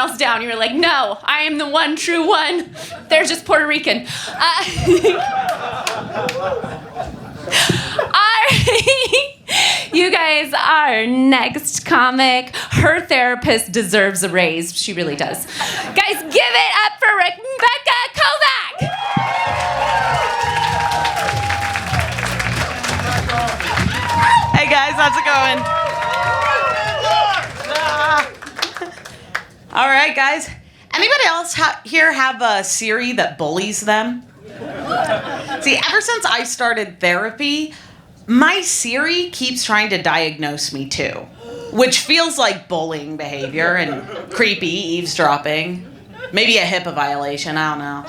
else down. You're like, no, I am the one true one. They're just Puerto Rican. You guys, our next comic, her therapist deserves a raise. She really does. Guys, give it up for Rebecca Kovach. Hey guys, how's it going? All right, guys. Anybody else here have a Siri that bullies them? See, ever since I started therapy, my Siri keeps trying to diagnose me too, which feels like bullying behavior and creepy eavesdropping. Maybe a HIPAA violation, I don't know.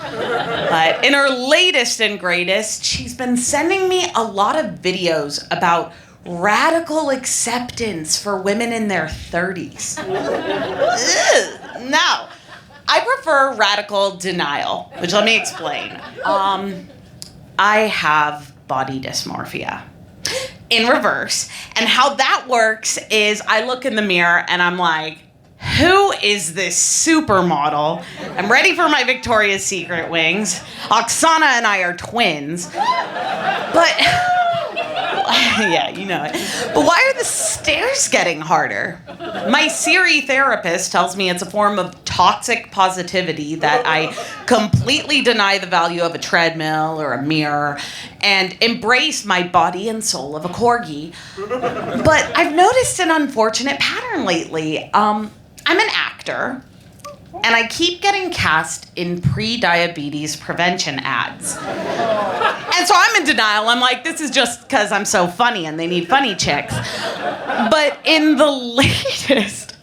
But in her latest and greatest, she's been sending me a lot of videos about radical acceptance for women in their 30s. Now, I prefer radical denial, which let me explain. I have body dysmorphia in reverse. And how that works is I look in the mirror and I'm like, who is this supermodel? I'm ready for my Victoria's Secret wings. Oksana and I are twins. But, yeah, you know it. But why are the stairs getting harder? My Siri therapist tells me it's a form of toxic positivity that I completely deny the value of a treadmill or a mirror and embrace my body and soul of a corgi. But I've noticed an unfortunate pattern lately. I'm an actor, and I keep getting cast in pre-diabetes prevention ads. And so I'm in denial. I'm like, this is just because I'm so funny and they need funny chicks. But in the latest,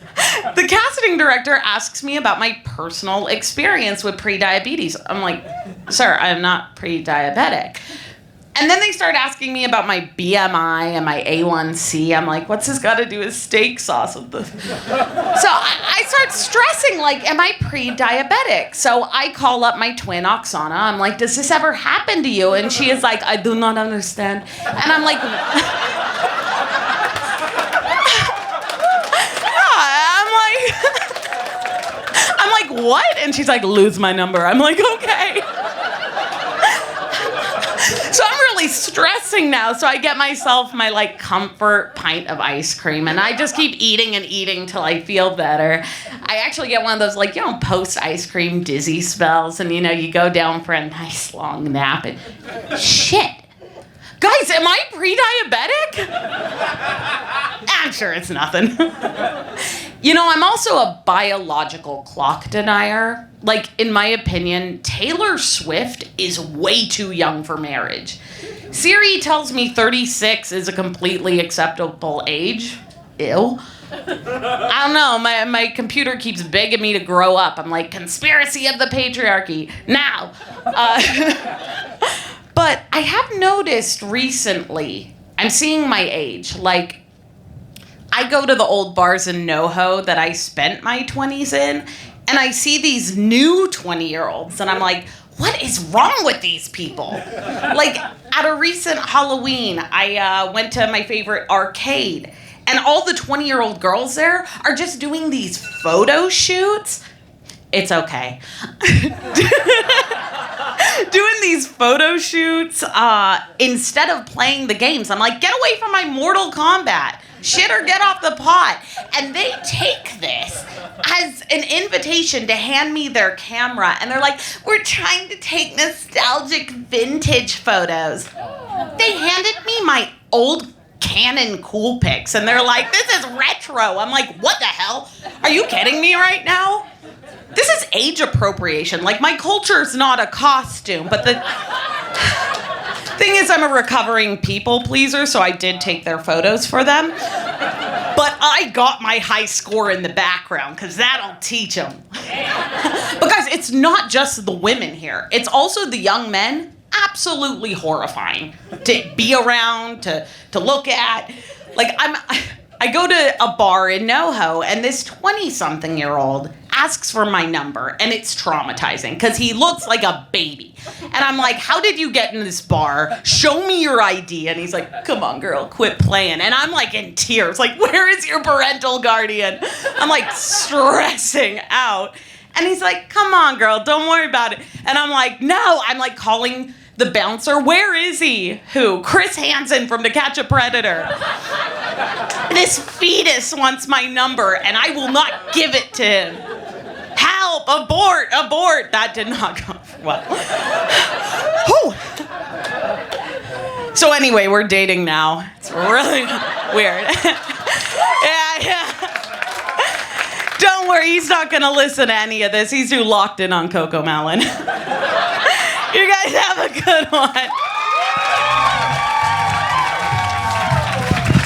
the casting director asks me about my personal experience with pre-diabetes. I'm like, sir, I'm not pre-diabetic. And then they start asking me about my BMI and my A1C. I'm like, what's this got to do with steak sauce? So I start stressing, like, am I pre-diabetic? So I call up my twin, Oksana. I'm like, does this ever happen to you? And she is like, I do not understand. And I'm like, I'm like, what? And she's like, lose my number. I'm like, okay. So I'm really stressing now, so I get myself my, like, comfort pint of ice cream, and I just keep eating and eating till I feel better. I actually get one of those, like, post-ice cream dizzy spells, and, you go down for a nice long nap, and shit. Guys, am I pre-diabetic? I'm sure it's nothing. I'm also a biological clock denier. Like, in my opinion, Taylor Swift is way too young for marriage. Siri tells me 36 is a completely acceptable age. Ew. I don't know, my computer keeps begging me to grow up. I'm like, conspiracy of the patriarchy, now. But I have noticed recently, I'm seeing my age. Like, I go to the old bars in NoHo that I spent my 20s in, and I see these new 20-year-olds, and I'm like, what is wrong with these people? Like, at a recent Halloween, I went to my favorite arcade, and all the 20-year-old girls there are just doing these photo shoots. It's okay. Doing these photo shoots instead of playing the games. I'm like, get away from my Mortal Kombat. Shit or get off the pot. And they take this as an invitation to hand me their camera. And they're like, we're trying to take nostalgic vintage photos. They handed me my old Canon Coolpix. And they're like, this is retro. I'm like, what the hell? Are you kidding me right now? This is age appropriation. Like, my culture's not a costume, but the thing is, I'm a recovering people pleaser, so I did take their photos for them. But I got my high score in the background, because that'll teach them. But guys, it's not just the women here. It's also the young men. Absolutely horrifying to be around, to look at. Like, I go to a bar in NoHo, and this 20-something-year-old asks for my number, and it's traumatizing because he looks like a baby. And I'm like, how did you get in this bar? Show me your ID. And he's like, come on, girl, quit playing. And I'm like in tears, like, where is your parental guardian? I'm like stressing out. And he's like, come on, girl, don't worry about it. And I'm like, no, I'm like calling the bouncer. Where is he? Who? Chris Hansen from To Catch a Predator. This fetus wants my number, and I will not give it to him. Help! Abort! Abort! That did not go well. So anyway, we're dating now. It's really weird. Yeah. Don't worry, he's not going to listen to any of this. He's too locked in on Coco Melon. You guys have a good one.